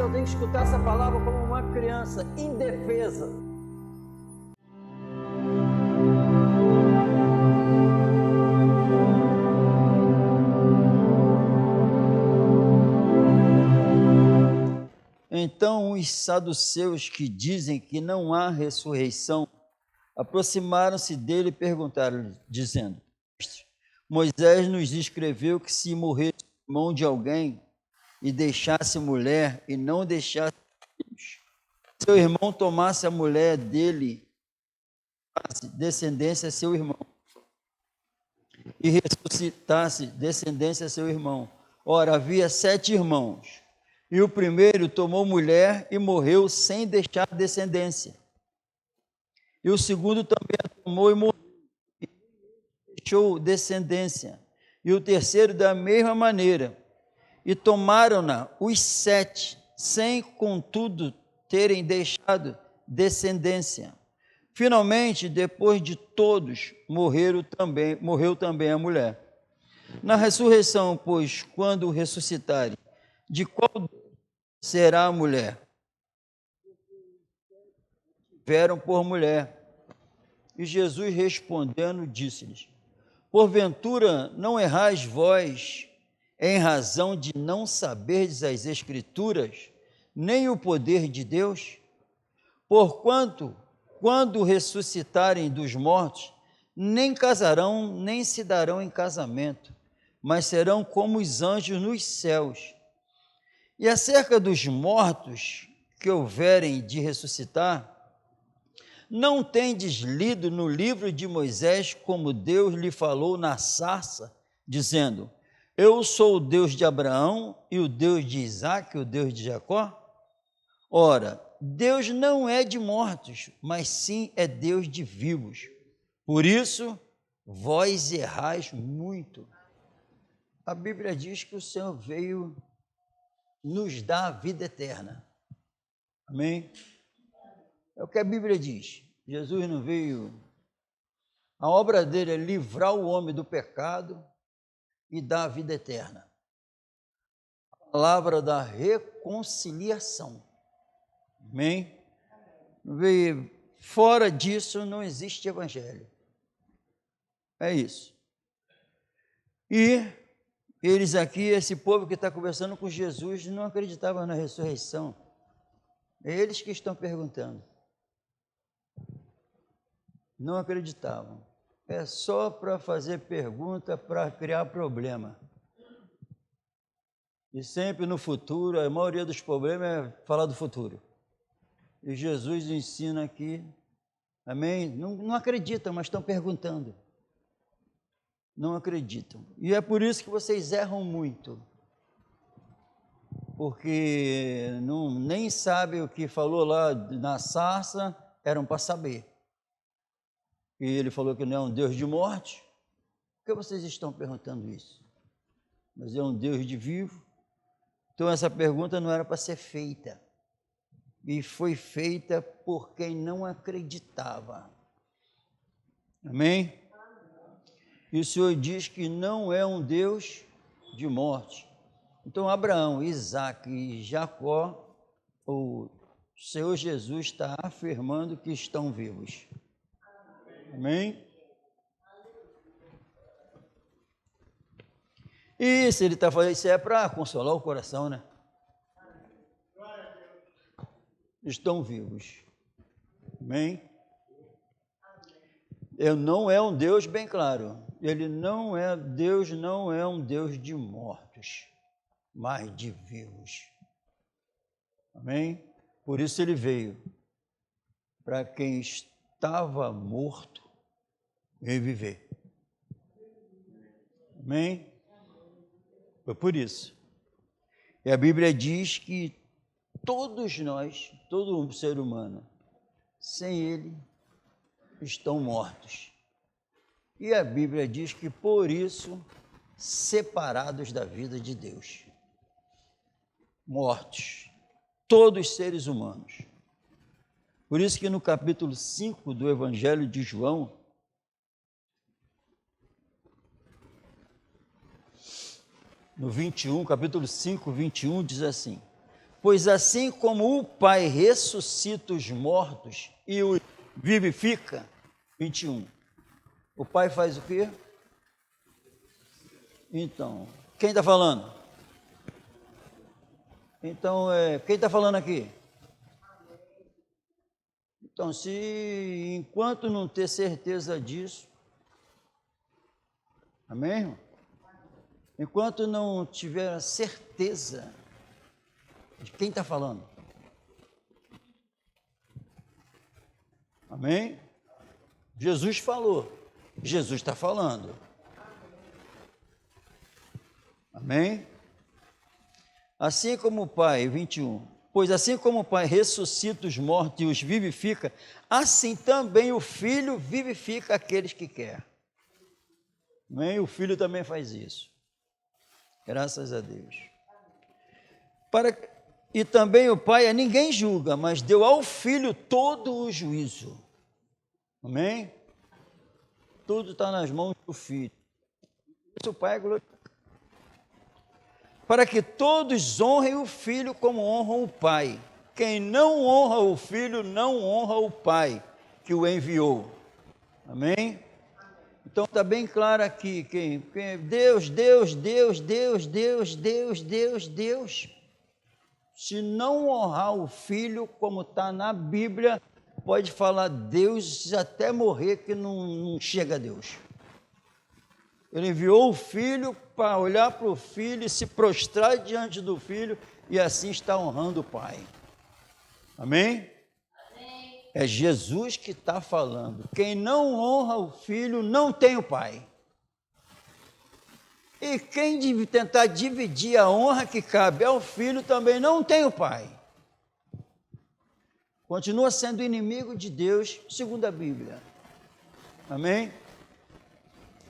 eu tenho que escutar essa palavra como uma criança indefesa. Então os saduceus, que dizem que não há ressurreição, aproximaram-se dele e perguntaram-lhe, dizendo: Moisés nos escreveu que se morresse o irmão de alguém e deixasse mulher e não deixasse filhos, seu irmão tomasse a mulher dele, descendência a seu irmão, e ressuscitasse descendência a seu irmão. Ora, havia 7 irmãos, e o primeiro tomou mulher e morreu sem deixar descendência. E o segundo também a tomou e morreu, e deixou descendência. E o terceiro da mesma maneira. E tomaram-na os 7, sem, contudo, terem deixado descendência. Finalmente, depois de todos, morreu também a mulher. Na ressurreição, pois, quando ressuscitarem, de qual será a mulher? Tiveram por mulher. E Jesus respondendo, disse-lhes: Porventura não errais vós, em razão de não saberdes as Escrituras, nem o poder de Deus? Porquanto, quando ressuscitarem dos mortos, nem casarão, nem se darão em casamento, mas serão como os anjos nos céus. E acerca dos mortos que houverem de ressuscitar, não tendes lido no livro de Moisés como Deus lhe falou na sarça, dizendo: Eu sou o Deus de Abraão e o Deus de Isaque, o Deus de Jacó? Ora, Deus não é de mortos, mas sim é Deus de vivos. Por isso, vós errais muito. A Bíblia diz que o Senhor veio nos dar a vida eterna. Amém? É o que a Bíblia diz. Jesus não veio... A obra dele é livrar o homem do pecado e dar a vida eterna. A palavra da reconciliação. Amém? Fora disso não existe evangelho. É isso. E eles aqui, esse povo que está conversando com Jesus, não acreditava na ressurreição. É eles que estão perguntando. Não acreditavam. É só para fazer pergunta, para criar problema. E sempre no futuro, a maioria dos problemas é falar do futuro. E Jesus ensina aqui, amém? Não acreditam, mas estão perguntando. Não acreditam. E é por isso que vocês erram muito. Porque nem sabem o que falou lá na sarça, eram para saber. E ele falou que não é um Deus de morte. Por que vocês estão perguntando isso? Mas é um Deus de vivo. Então essa pergunta não era para ser feita. E foi feita por quem não acreditava. Amém? E o Senhor diz que não é um Deus de morte. Então Abraão, Isaque e Jacó, o Senhor Jesus está afirmando que estão vivos. Amém? E se ele está fazendo isso é para consolar o coração, né? Estão vivos. Amém? Ele não é um Deus, bem claro. Deus não é um Deus de mortos, mas de vivos. Amém? Por isso ele veio, para quem estava morto, reviver. Amém? Foi por isso. E a Bíblia diz que todos nós, todo ser humano, sem ele, estão mortos. E a Bíblia diz que, por isso, separados da vida de Deus. Mortos. Todos os seres humanos. Por isso que no capítulo 5 do Evangelho de João, no 21, capítulo 5, 21, diz assim: Pois assim como o Pai ressuscita os mortos e os vivifica, 21. O Pai faz o quê? Então, quem está falando? Então, quem está falando aqui? Então, se enquanto não ter certeza disso, amém, irmão? Enquanto não tiver a certeza de quem está falando, amém? Jesus falou, Jesus está falando, amém? Assim como o Pai, 21, pois assim como o Pai ressuscita os mortos e os vivifica, assim também o Filho vivifica aqueles que quer. Amém? O Filho também faz isso. Graças a Deus. E também o Pai a ninguém julga, mas deu ao Filho todo o juízo. Amém? Tudo está nas mãos do Filho. Isso o Pai é glorificado. Para que todos honrem o Filho como honram o Pai. Quem não honra o Filho, não honra o Pai que o enviou. Amém? Então está bem claro aqui, quem Deus. Se não honrar o Filho, como está na Bíblia, pode falar Deus até morrer que não chega a Deus. Ele enviou o Filho para olhar para o Filho e se prostrar diante do Filho e assim está honrando o Pai. Amém? Amém. É Jesus que está falando. Quem não honra o Filho não tem o Pai. E quem tentar dividir a honra que cabe ao Filho também não tem o Pai. Continua sendo inimigo de Deus, segundo a Bíblia. Amém?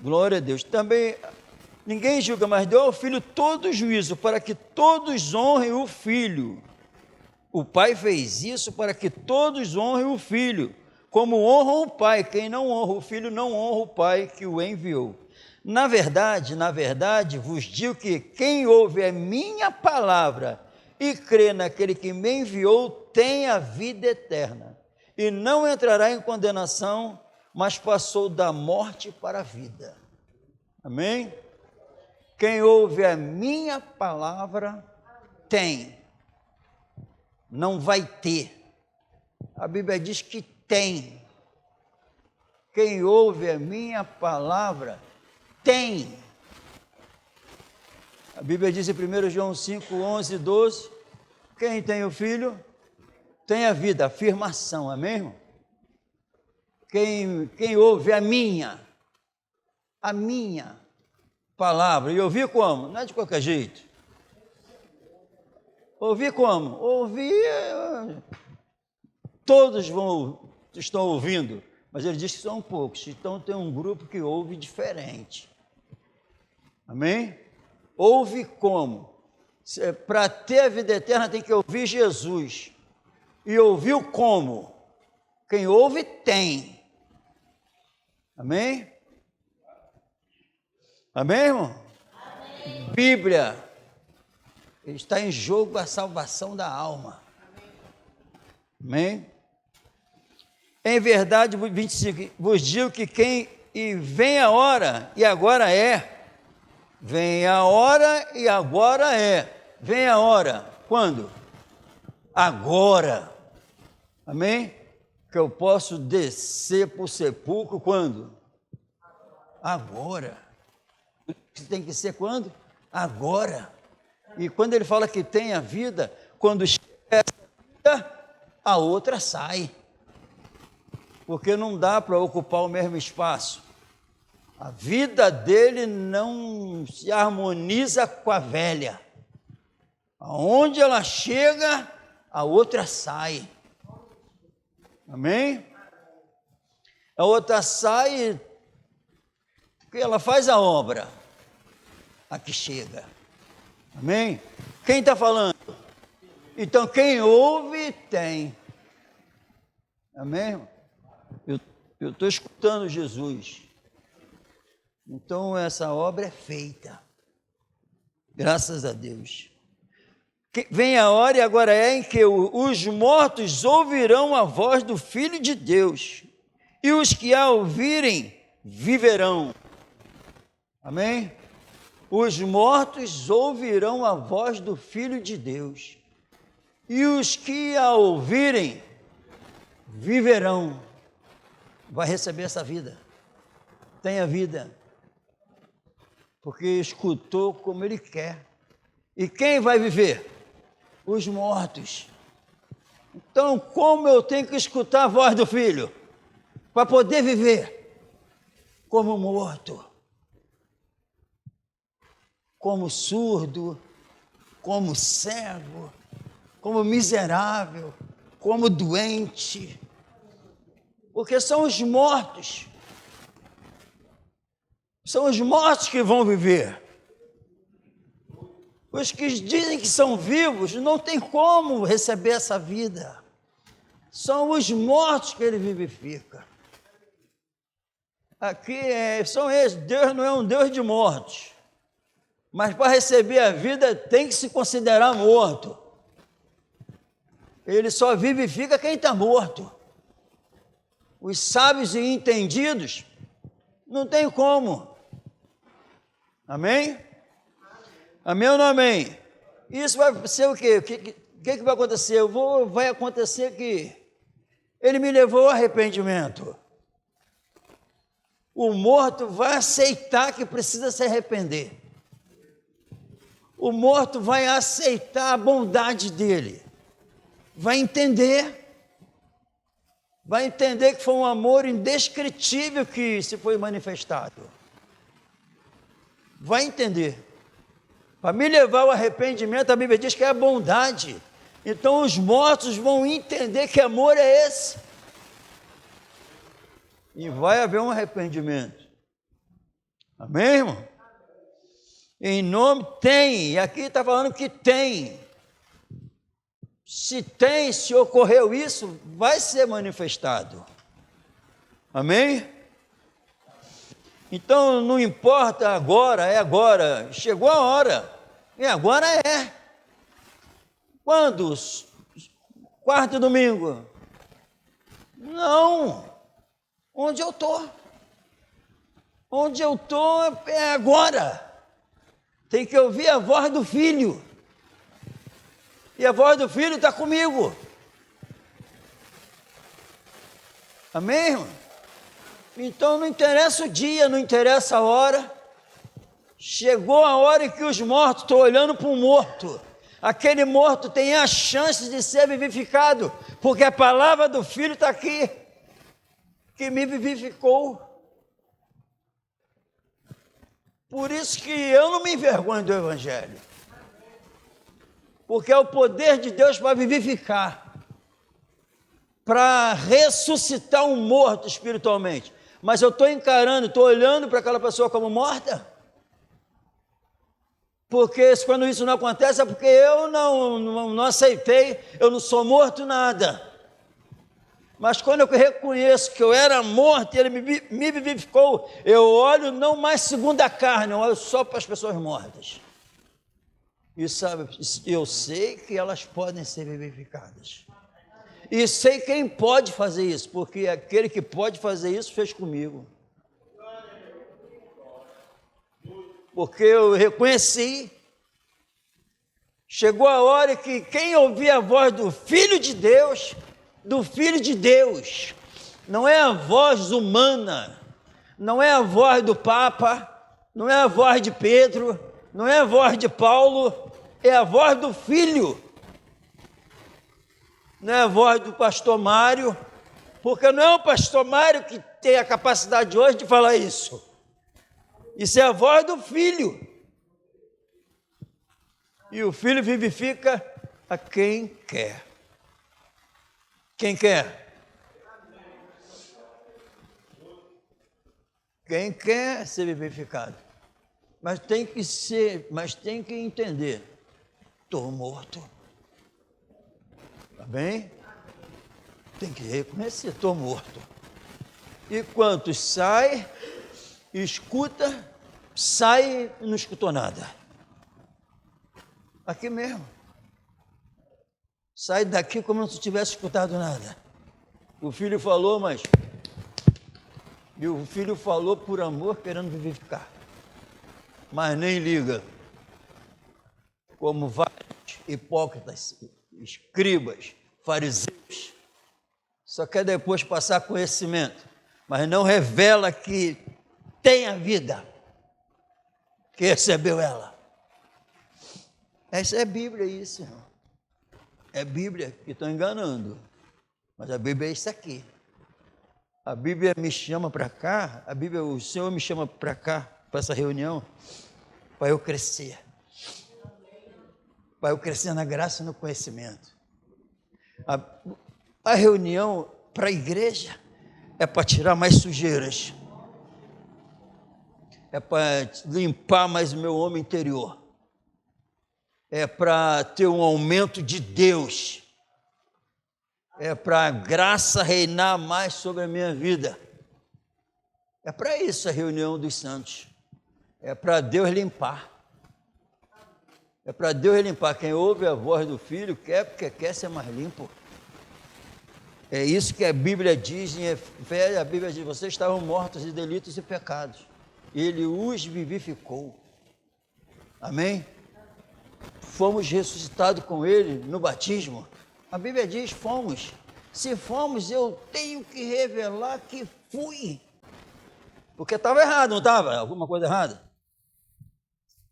Glória a Deus. Também ninguém julga, mas deu ao Filho todo o juízo, para que todos honrem o Filho. O Pai fez isso para que todos honrem o Filho, como honram o Pai. Quem não honra o Filho, não honra o Pai que o enviou. Na verdade, vos digo que quem ouve a minha palavra e crê naquele que me enviou, tem a vida eterna, e não entrará em condenação, mas passou da morte para a vida. Amém? Quem ouve a minha palavra tem, não vai ter. A Bíblia diz que tem. Quem ouve a minha palavra tem. A Bíblia diz em 1 João 5, 11 e 12, quem tem o Filho tem a vida, afirmação, amém, irmão? Quem ouve a minha palavra, e ouvir como? Não é de qualquer jeito. Ouvir como? Ouvir, todos estão ouvindo, mas ele diz que são poucos, então tem um grupo que ouve diferente. Amém? Ouve como? Para ter a vida eterna tem que ouvir Jesus. E ouviu como? Quem ouve tem. Amém? Amém, irmão? Amém. Bíblia. Está em jogo a salvação da alma. Amém? Em verdade, 25, vos digo que vem a hora, e agora é. Vem a hora e agora é. Vem a hora. Quando? Agora. Amém? Que eu posso descer para o sepulcro quando? Agora. Tem que ser quando? Agora. E quando ele fala que tem a vida, quando chega essa vida, a outra sai. Porque não dá para ocupar o mesmo espaço. A vida dele não se harmoniza com a velha. Aonde ela chega, a outra sai. Amém? A outra sai, porque ela faz a obra. A que chega. Amém? Quem está falando? Então, quem ouve, tem. Amém? Eu estou escutando Jesus. Então, essa obra é feita. Graças a Deus. Vem a hora, e agora é, em que os mortos ouvirão a voz do Filho de Deus, e os que a ouvirem viverão. Amém? Os mortos ouvirão a voz do Filho de Deus, e os que a ouvirem viverão. Vai receber essa vida. Tenha vida, porque escutou como ele quer. E quem vai viver? Os mortos. Então, como eu tenho que escutar a voz do Filho para poder viver? Como morto, como surdo, como cego, como miserável, como doente, porque são os mortos que vão viver. Os que dizem que são vivos não tem como receber essa vida. São os mortos que ele vivifica. Aqui são esses. Deus não é um Deus de mortos. Mas para receber a vida tem que se considerar morto. Ele só vivifica quem está morto. Os sábios e entendidos não tem como. Amém? Amém ou não amém? Isso vai ser o quê? O que vai acontecer? Vai acontecer que ele me levou ao arrependimento. O morto vai aceitar que precisa se arrepender. O morto vai aceitar a bondade dele. Vai entender que foi um amor indescritível que se foi manifestado. Vai entender. Para me levar ao arrependimento, a Bíblia diz que é a bondade. Então os mortos vão entender que amor é esse. E vai haver um arrependimento. Amém, irmão? Em nome, tem. E aqui está falando que tem. Se ocorreu isso, vai ser manifestado. Amém? Então, não importa agora, é agora. Chegou a hora. E agora é. Quando? Quarto domingo? Não. Onde eu estou? Onde eu estou é agora. Tem que ouvir a voz do Filho. E a voz do Filho está comigo. Amém, irmão? Então não interessa o dia, não interessa a hora. Chegou a hora em que os mortos, estou olhando para um morto. Aquele morto tem a chance de ser vivificado, porque a palavra do Filho está aqui, que me vivificou. Por isso que eu não me envergonho do Evangelho. Porque é o poder de Deus para vivificar, para ressuscitar um morto espiritualmente. Mas eu estou encarando, estou olhando para aquela pessoa como morta? Porque quando isso não acontece é porque eu não aceitei, eu não sou morto nada. Mas quando eu reconheço que eu era morto e ele me vivificou, eu olho não mais segundo a carne, eu olho só para as pessoas mortas. E sabe, eu sei que elas podem ser vivificadas. E sei quem pode fazer isso, porque aquele que pode fazer isso fez comigo. Porque eu reconheci. Chegou a hora que quem ouvir a voz do Filho de Deus, não é a voz humana, não é a voz do Papa, não é a voz de Pedro, não é a voz de Paulo, é a voz do Filho. Não é a voz do pastor Mário, porque não é o pastor Mário que tem a capacidade hoje de falar isso. Isso é a voz do Filho. E o Filho vivifica a quem quer. Quem quer? Quem quer ser vivificado. Mas tem que entender. Estou morto. Está bem? Tem que reconhecer, estou morto. E quantos sai, escuta, sai e não escutou nada. Aqui mesmo. sai daqui como se não tivesse escutado nada. O filho falou, mas... E o filho falou por amor, querendo vivificar. Mas nem liga. Como vários hipócritas, escribas, fariseus. Só quer depois passar conhecimento, mas não revela que tem a vida, que recebeu ela. Essa é a Bíblia, isso, irmão. É a Bíblia que estão enganando, mas a Bíblia é isso aqui. A Bíblia me chama para cá, o Senhor me chama para cá, para essa reunião, para eu crescer. Para eu crescer na graça e no conhecimento. A reunião para a igreja é para tirar mais sujeiras. É para limpar mais o meu homem interior. É para ter um aumento de Deus. É para a graça reinar mais sobre a minha vida. É para isso a reunião dos santos. É para Deus limpar. É para Deus limpar. Quem ouve a voz do Filho quer, porque quer ser mais limpo. É isso que a Bíblia diz em Efésios. A Bíblia diz, vocês estavam mortos em delitos e pecados. Ele os vivificou. Amém? Fomos ressuscitados com Ele no batismo. A Bíblia diz, fomos. Se fomos, eu tenho que revelar que fui. Porque estava errado, não estava? Alguma coisa errada?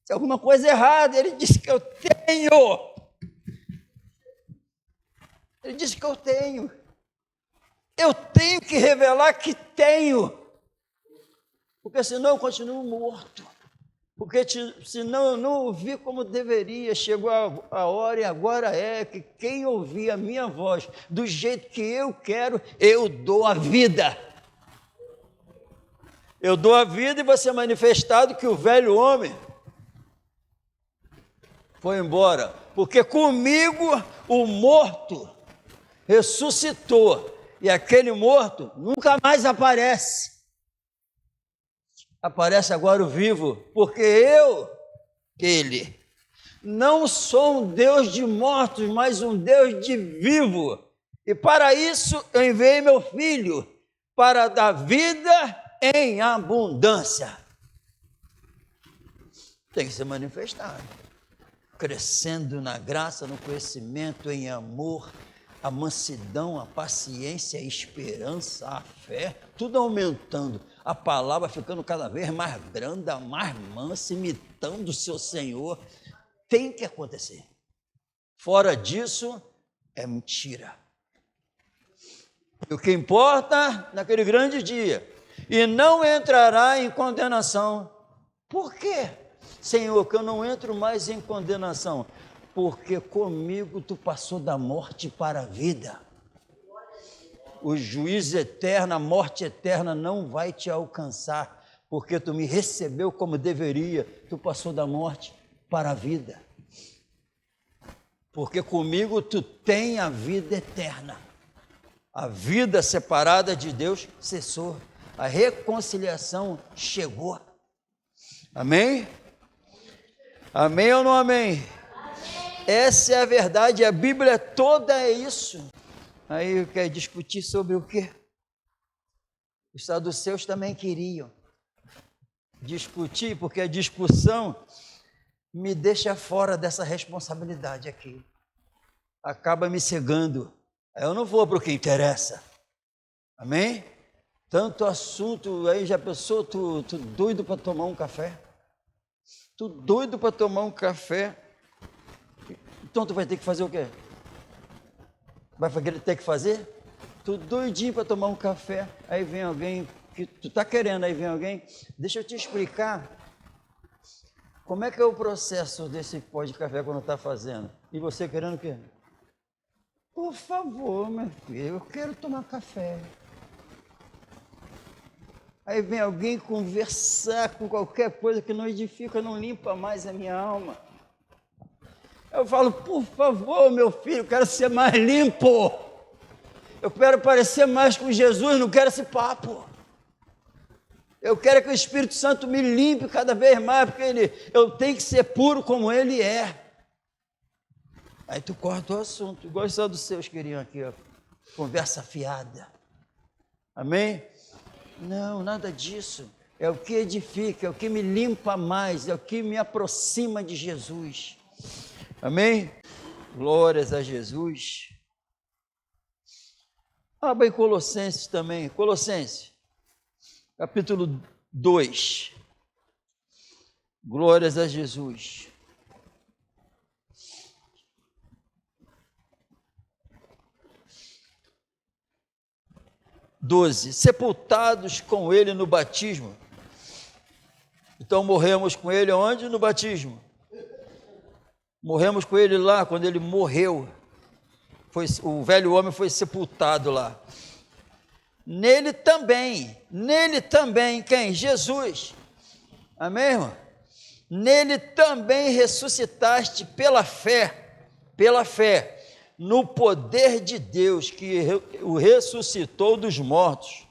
Se alguma coisa errada, Ele disse que eu tenho. Ele disse que eu tenho. Eu tenho que revelar que tenho. Porque senão eu continuo morto. Porque senão eu não ouvi como deveria. Chegou a hora e agora é que quem ouvir a minha voz do jeito que eu quero, eu dou a vida. Eu dou a vida e vai ser manifestado que o velho homem foi embora. Porque comigo o morto ressuscitou. E aquele morto nunca mais aparece. Aparece agora o vivo, porque ele, não sou um Deus de mortos, mas um Deus de vivo. E para isso eu enviei meu Filho, para dar vida em abundância. Tem que ser manifestado. Crescendo na graça, no conhecimento, em amor, a mansidão, a paciência, a esperança, a fé, tudo aumentando. A palavra ficando cada vez mais branda, mais mansa, imitando o seu Senhor. Tem que acontecer. Fora disso, é mentira. E o que importa naquele grande dia, e não entrará em condenação. Por quê, Senhor, que eu não entro mais em condenação? Porque comigo tu passou da morte para a vida. O juízo eterno, a morte eterna não vai te alcançar, porque tu me recebeu como deveria, tu passou da morte para a vida. Porque comigo tu tem a vida eterna. A vida separada de Deus cessou. A reconciliação chegou. Amém? Amém ou não amém? Essa é a verdade, a Bíblia toda é isso. Aí quer discutir sobre o quê? Os saduceus também queriam discutir, porque a discussão me deixa fora dessa responsabilidade aqui. Acaba me cegando. Eu não vou para o que interessa. Amém? Tanto assunto, aí já pensou, tu doido para tomar um café? Tu doido para tomar um café? Então tu vai ter que fazer o quê? Vai ter que fazer? Tu doidinho para tomar um café, aí vem alguém que tu está querendo, aí vem alguém, deixa eu te explicar como é que é o processo desse pó de café quando está fazendo. E você querendo o quê? Por favor, meu filho, eu quero tomar café. Aí vem alguém conversar com qualquer coisa que não edifica, não limpa mais a minha alma. Eu falo, por favor, meu filho, eu quero ser mais limpo. Eu quero parecer mais com Jesus, não quero esse papo. Eu quero que o Espírito Santo me limpe cada vez mais, porque eu tenho que ser puro como Ele é. Aí tu corta o assunto, igual só dos seus queriam aqui, ó, conversa fiada. Amém? Não, nada disso. É o que edifica, é o que me limpa mais, é o que me aproxima de Jesus. Amém? Glórias a Jesus. Abra em Colossenses também, Colossenses, capítulo 2. Glórias a Jesus. 12. Sepultados com ele no batismo. Então morremos com ele onde? No batismo. Morremos com ele lá, quando ele morreu. O velho homem foi sepultado lá. Nele também, quem? Jesus. Amém, irmão? Nele também ressuscitaste pela fé, no poder de Deus que o ressuscitou dos mortos.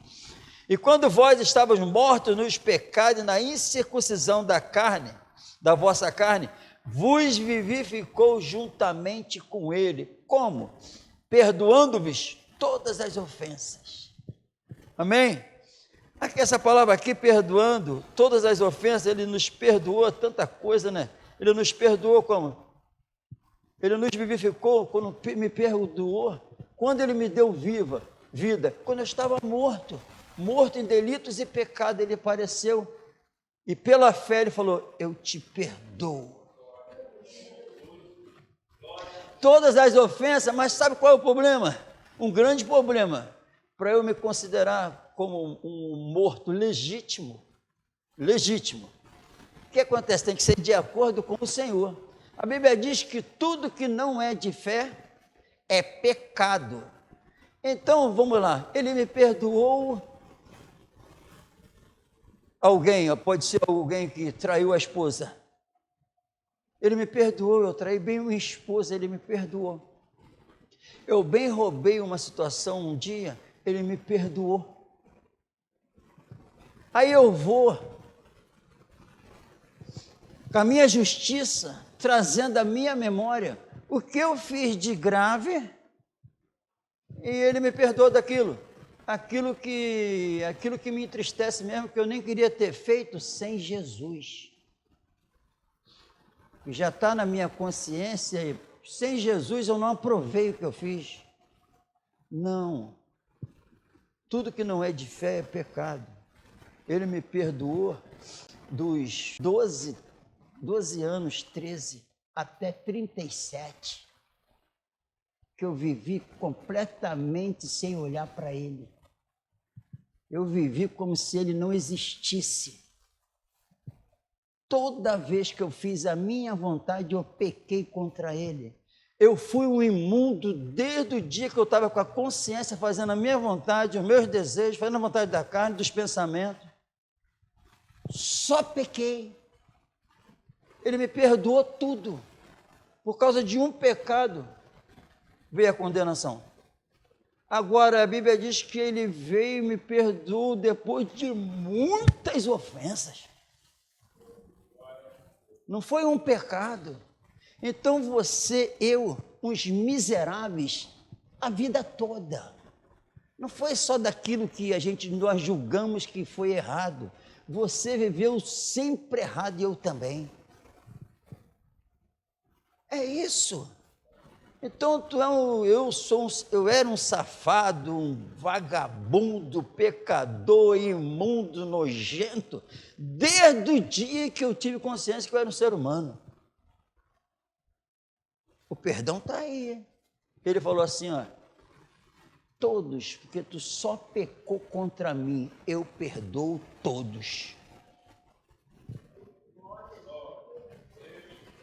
E quando vós estavas mortos nos pecados e na incircuncisão da carne, da vossa carne, vos vivificou juntamente com ele. Como? Perdoando-vos todas as ofensas. Amém? Aqui, essa palavra aqui, perdoando todas as ofensas, ele nos perdoou tanta coisa, né? Ele nos perdoou como? Ele nos vivificou quando me perdoou, quando ele me deu vida, quando eu estava morto em delitos e pecado, ele apareceu, e pela fé ele falou, eu te perdoo. Todas as ofensas, mas sabe qual é o problema? Um grande problema, para eu me considerar como um morto legítimo. O que acontece? Tem que ser de acordo com o Senhor. A Bíblia diz que tudo que não é de fé é pecado. Então, vamos lá, ele me perdoou. Alguém, pode ser alguém que traiu a esposa. Ele me perdoou, eu traí bem minha esposa, ele me perdoou. Eu bem roubei uma situação um dia, ele me perdoou. Aí eu vou, com a minha justiça, trazendo a minha memória, o que eu fiz de grave, e ele me perdoou daquilo, aquilo que me entristece mesmo, que eu nem queria ter feito sem Jesus. E já está na minha consciência, e sem Jesus eu não aprovei o que eu fiz. Não, tudo que não é de fé é pecado. Ele me perdoou dos 12 anos, 13, até 37, que eu vivi completamente sem olhar para ele. Eu vivi como se ele não existisse. Toda vez que eu fiz a minha vontade, eu pequei contra ele. Eu fui um imundo desde o dia que eu estava com a consciência fazendo a minha vontade, os meus desejos, fazendo a vontade da carne, dos pensamentos. Só pequei. Ele me perdoou tudo. Por causa de um pecado veio a condenação. Agora a Bíblia diz que ele veio e me perdoou depois de muitas ofensas. Não foi um pecado. Então você, eu, uns miseráveis, a vida toda. Não foi só daquilo que nós julgamos que foi errado. Você viveu sempre errado e eu também. É isso. Então eu era um safado, um vagabundo, pecador, imundo, nojento, desde o dia que eu tive consciência que eu era um ser humano. O perdão está aí. Ele falou assim, ó, todos, porque tu só pecou contra mim, eu perdoo todos.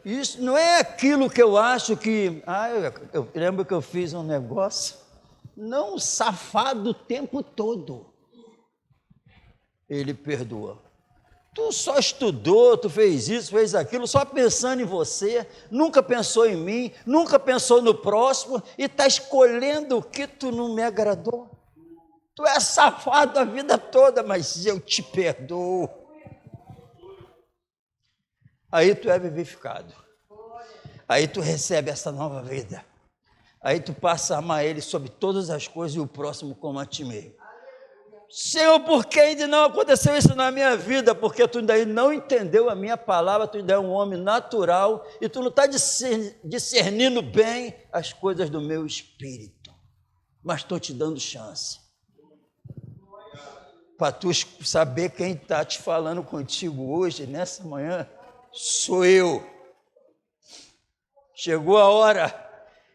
Isso não é aquilo que eu acho que... eu lembro que eu fiz um negócio, não, safado o tempo todo. Ele perdoa. Tu só estudou, tu fez isso, fez aquilo, só pensando em você, nunca pensou em mim, nunca pensou no próximo, e está escolhendo o que tu não me agradou. Tu é safado a vida toda, mas eu te perdoo. Aí tu é vivificado. Aí tu recebe essa nova vida. Aí tu passa a amar Ele sobre todas as coisas e o próximo como a ti mesmo. Senhor, por que ainda não aconteceu isso na minha vida? Porque tu ainda não entendeu a minha palavra, tu ainda é um homem natural e tu não está discernindo bem as coisas do meu espírito. Mas estou te dando chance. Para tu saber quem está te falando contigo hoje, nessa manhã, sou eu. Chegou a hora,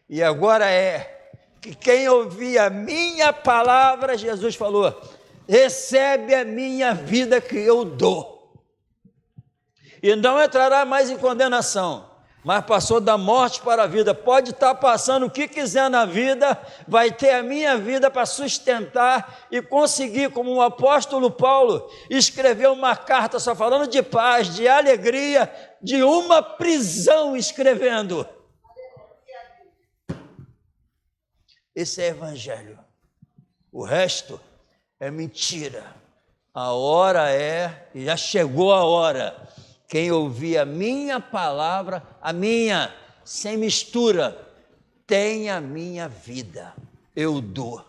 e agora é, que quem ouvir a minha palavra, Jesus falou, recebe a minha vida que eu dou. E não entrará mais em condenação, mas passou da morte para a vida. Pode estar passando o que quiser na vida, vai ter a minha vida para sustentar e conseguir, como o apóstolo Paulo escreveu uma carta só falando de paz, de alegria, de uma prisão escrevendo. Esse é evangelho. O resto é mentira. A hora é, já chegou a hora. Quem ouvir a minha palavra, a minha, sem mistura, tem a minha vida. Eu dou.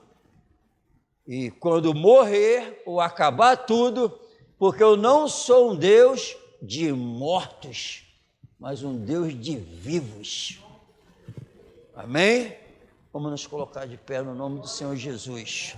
E quando morrer ou acabar tudo, porque eu não sou um Deus de mortos, mas um Deus de vivos. Amém? Vamos nos colocar de pé no nome do Senhor Jesus.